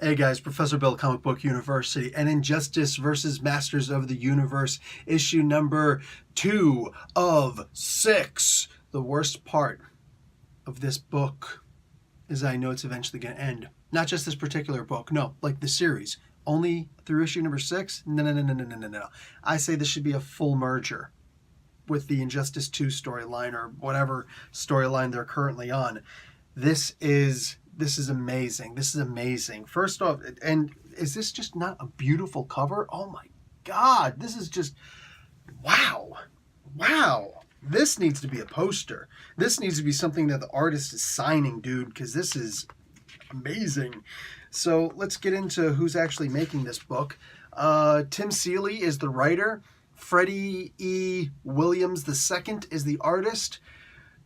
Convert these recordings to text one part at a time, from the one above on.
Hey guys, Professor Bill, Comic Book University, and Injustice versus Masters of the Universe, issue number 2 of 6. The worst part of this book is I know it's eventually going to end. Not just this particular book, no, like the series. Only through issue number 6? No. I say this should be a full merger with the Injustice 2 storyline or whatever storyline they're currently on. This is amazing. This is amazing. First off, and is this just not a beautiful cover? Oh my God, this is just, wow. This needs to be a poster. This needs to be something that the artist is signing, dude, because this is amazing. So let's get into who's actually making this book. Tim Seeley is the writer. Freddie E. Williams II is the artist.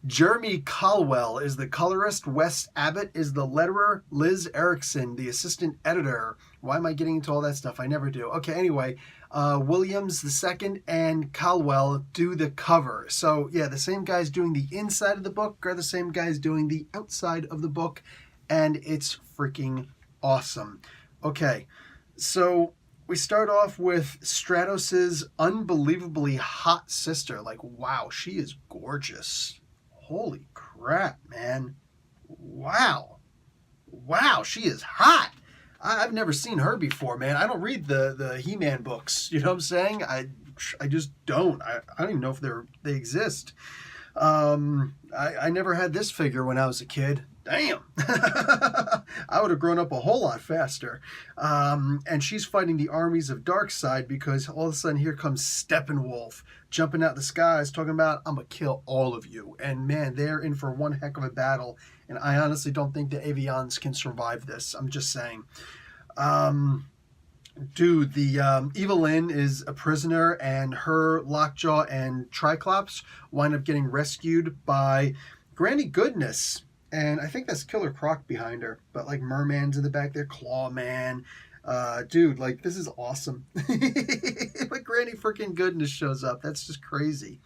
Jeremy Caldwell is the colorist. Wes Abbott is the letterer. Liz Erickson, the assistant editor. Why am I getting into all that stuff? I never do. Okay, anyway, Williams II and Caldwell do the cover. So, yeah, the same guy's doing the inside of the book are the same guys doing the outside of the book, and it's freaking awesome. Okay, so we start off with Stratos' unbelievably hot sister. Like, wow, she is gorgeous. Holy crap, man. Wow, she is hot. I've never seen her before, man. I don't read the He-Man books. You know what I'm saying? I just don't. I don't even know if they exist. I never had this figure when I was a kid. Damn. I would have grown up a whole lot faster. And she's fighting the armies of Darkseid because all of a sudden here comes Steppenwolf jumping out the skies talking about, I'm going to kill all of you. And man, they're in for one heck of a battle. And I honestly don't think the Avians can survive this. I'm just saying. Dude, the Evelyn is a prisoner, and her Lockjaw and Triclops wind up getting rescued by Granny Goodness. And I think that's Killer Croc behind her. But like Merman's in the back there, Clawman. Dude, like this is awesome. But Granny freaking Goodness shows up. That's just crazy.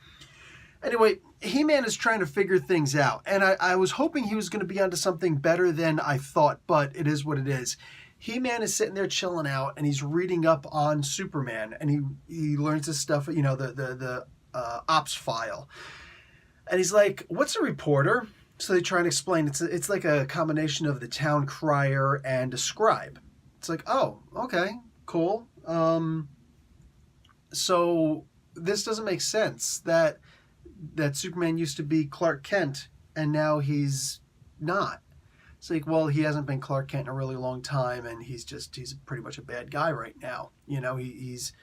Anyway, He-Man is trying to figure things out. And I was hoping he was going to be onto something better than I thought. But it is what it is. He-Man is sitting there chilling out, and he's reading up on Superman. And he learns this stuff, you know, the ops file. And he's like, what's a reporter? So they try and explain. It's like a combination of the town crier and a scribe. It's like, oh, okay, cool. So this doesn't make sense that Superman used to be Clark Kent and now he's not. It's like, well, he hasn't been Clark Kent in a really long time, and he's pretty much a bad guy right now. You know, he's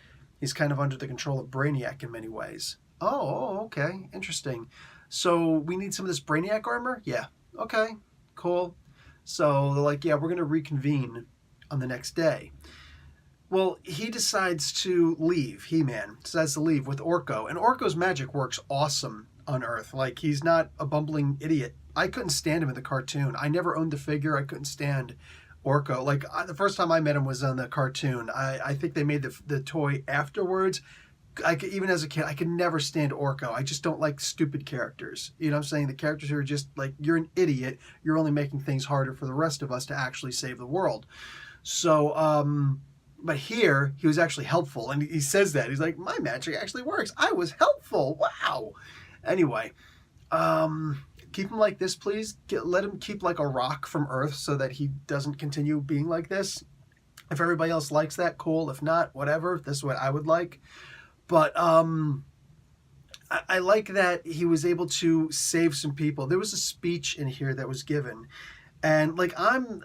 kind of under the control of Brainiac in many ways. Oh, okay, interesting. So we need some of this Brainiac armor? Yeah. Okay, cool. So they're like, yeah, we're going to reconvene on the next day. Well, he decides to leave. He-Man decides to leave with Orko. And Orko's magic works awesome on Earth. Like, he's not a bumbling idiot. I couldn't stand him in the cartoon. I never owned the figure. I couldn't stand Orko. Like, the first time I met him was on the cartoon. I think they made the toy afterwards. Even as a kid, I could never stand Orko. I just don't like stupid characters. You know what I'm saying? The characters who are just like, you're an idiot. You're only making things harder for the rest of us to actually save the world. So, but here, he was actually helpful. And he says that. He's like, my magic actually works. I was helpful. Wow. Anyway, keep him like this, please. Let him keep like a rock from Earth so that he doesn't continue being like this. If everybody else likes that, cool. If not, whatever. This is what I would like. But I like that he was able to save some people. There was a speech in here that was given. And like I'm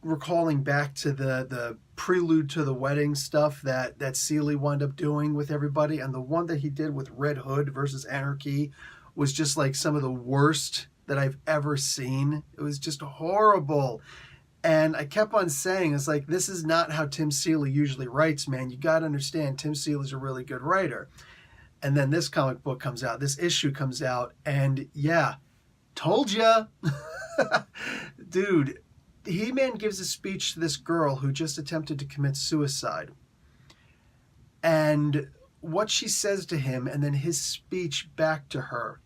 recalling back to the prelude to the wedding stuff that Seeley wound up doing with everybody, and the one that he did with Red Hood versus Anarchy was just like some of the worst that I've ever seen. It was just horrible. And I kept on saying, it's like, this is not how Tim Seeley usually writes, man. You got to understand, Tim Seeley's a really good writer. And then this comic book comes out, this issue comes out, and yeah, told ya. Dude, He-Man gives a speech to this girl who just attempted to commit suicide. And what she says to him, and then his speech back to her,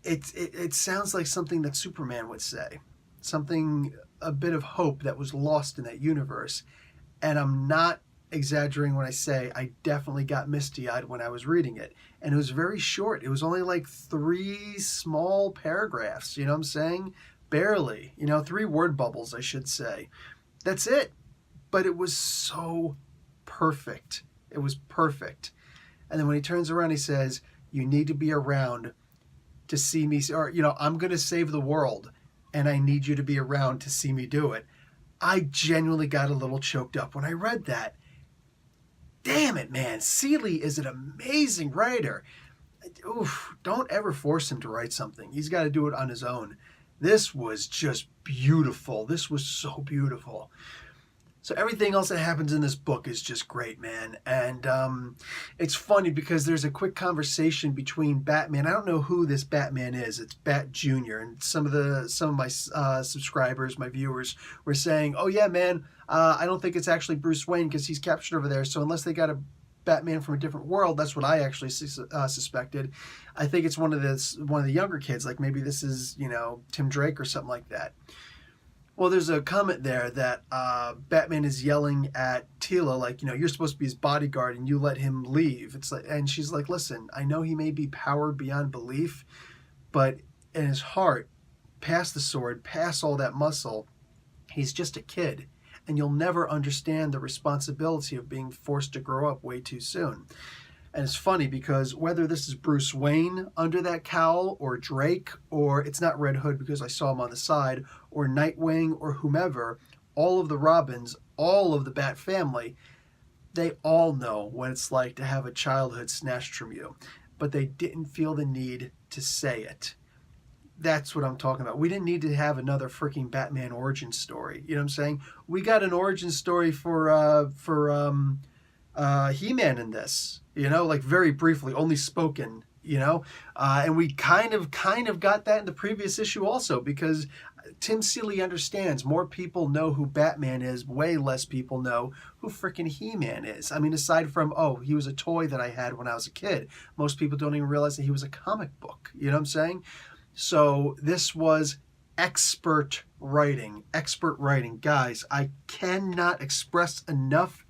it sounds like something that Superman would say. Something a bit of hope that was lost in that universe. And I'm not exaggerating when I say I definitely got misty-eyed when I was reading it. And it was very short. It was only like 3 small paragraphs, you know what I'm saying? Barely, 3 word bubbles, I should say. That's it. But it was so perfect. It was perfect. And then when he turns around, he says, you need to be around to see me, or, I'm going to save the world, and I need you to be around to see me do it. I genuinely got a little choked up when I read that. Damn it, man. Seeley is an amazing writer. Oof, don't ever force him to write something. He's got to do it on his own. This was just beautiful. This was so beautiful. So everything else that happens in this book is just great, man. And it's funny because there's a quick conversation between Batman. I don't know who this Batman is. It's Bat Jr. And some of my subscribers, my viewers, were saying, "Oh yeah, man, I don't think it's actually Bruce Wayne because he's captured over there. So unless they got a Batman from a different world," that's what I actually suspected. I think it's one of the younger kids. Like maybe this is Tim Drake or something like that. Well, there's a comment there that Batman is yelling at Tila, like, you're supposed to be his bodyguard and you let him leave. It's like, and she's like, listen, I know he may be powered beyond belief, but in his heart, past the sword, past all that muscle, he's just a kid. And you'll never understand the responsibility of being forced to grow up way too soon. And it's funny because whether this is Bruce Wayne under that cowl or Drake, or it's not Red Hood because I saw him on the side, or Nightwing or whomever, all of the Robins, all of the Bat family, they all know what it's like to have a childhood snatched from you. But they didn't feel the need to say it. That's what I'm talking about. We didn't need to have another freaking Batman origin story. You know what I'm saying? We got an origin story for He-Man in this, like very briefly, only spoken, and we kind of got that in the previous issue also, because Tim Seeley understands more people know who Batman is, way less people know who freaking He-Man is. I mean, aside from, he was a toy that I had when I was a kid. Most people don't even realize that he was a comic book, you know what I'm saying? So this was expert writing. Guys, I cannot express enough.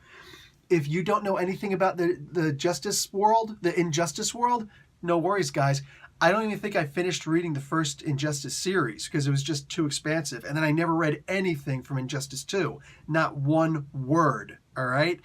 If you don't know anything about the Justice world, the Injustice world, no worries, guys. I don't even think I finished reading the first Injustice series because it was just too expansive. And then I never read anything from Injustice 2. Not one word, all right?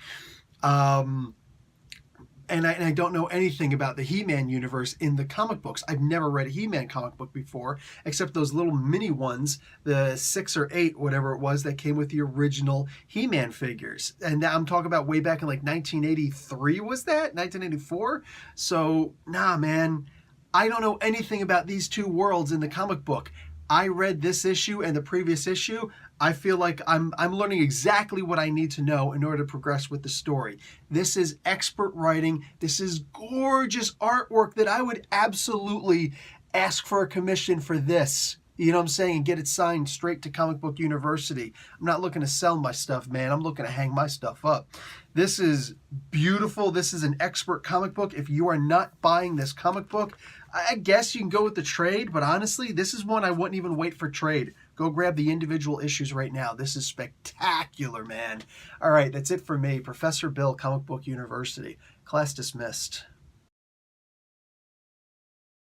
And I don't know anything about the He-Man universe in the comic books. I've never read a He-Man comic book before, except those little mini ones, the 6 or 8, whatever it was, that came with the original He-Man figures. And I'm talking about way back in like 1983, was that? 1984? So, nah, man, I don't know anything about these two worlds in the comic book. I read this issue and the previous issue. I feel like I'm learning exactly what I need to know in order to progress with the story. This is expert writing. This is gorgeous artwork that I would absolutely ask for a commission for this. You know what I'm saying? And get it signed straight to Comic Book University. I'm not looking to sell my stuff, man. I'm looking to hang my stuff up. This is beautiful. This is an expert comic book. If you are not buying this comic book, I guess you can go with the trade, but honestly, this is one I wouldn't even wait for trade. Go grab the individual issues right now. This is spectacular, man. All right, that's it for me. Professor Bill, Comic Book University. Class dismissed.